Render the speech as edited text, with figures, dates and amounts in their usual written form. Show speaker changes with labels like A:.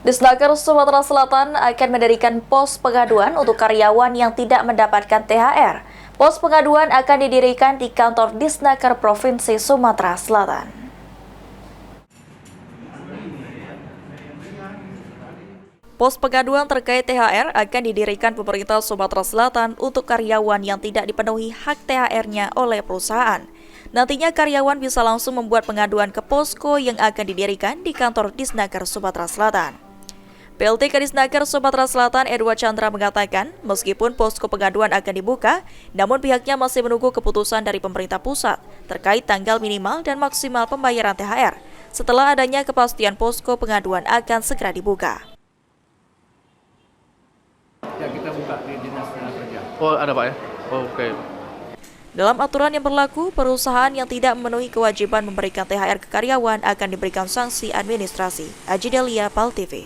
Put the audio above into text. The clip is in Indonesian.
A: Disnaker Sumatera Selatan akan mendirikan pos pengaduan untuk karyawan yang tidak mendapatkan THR. Pos pengaduan akan didirikan di kantor Disnaker Provinsi Sumatera Selatan. Pos pengaduan terkait THR akan didirikan pemerintah Sumatera Selatan untuk karyawan yang tidak dipenuhi hak THR-nya oleh perusahaan. Nantinya karyawan bisa langsung membuat pengaduan ke posko yang akan didirikan di kantor Disnaker Sumatera Selatan. PLT Kadisnaker Sumatera Selatan Edward Chandra mengatakan, meskipun posko pengaduan akan dibuka, namun pihaknya masih menunggu keputusan dari pemerintah pusat terkait tanggal minimal dan maksimal pembayaran THR. Setelah adanya kepastian posko pengaduan akan segera dibuka.
B: Ya, kita buka di Dinas Tenaga Kerja.
C: Oh, ada Pak ya? Oh, oke.
A: Dalam aturan yang berlaku, perusahaan yang tidak memenuhi kewajiban memberikan THR ke karyawan akan diberikan sanksi administrasi. Aji Delia, PAL TV.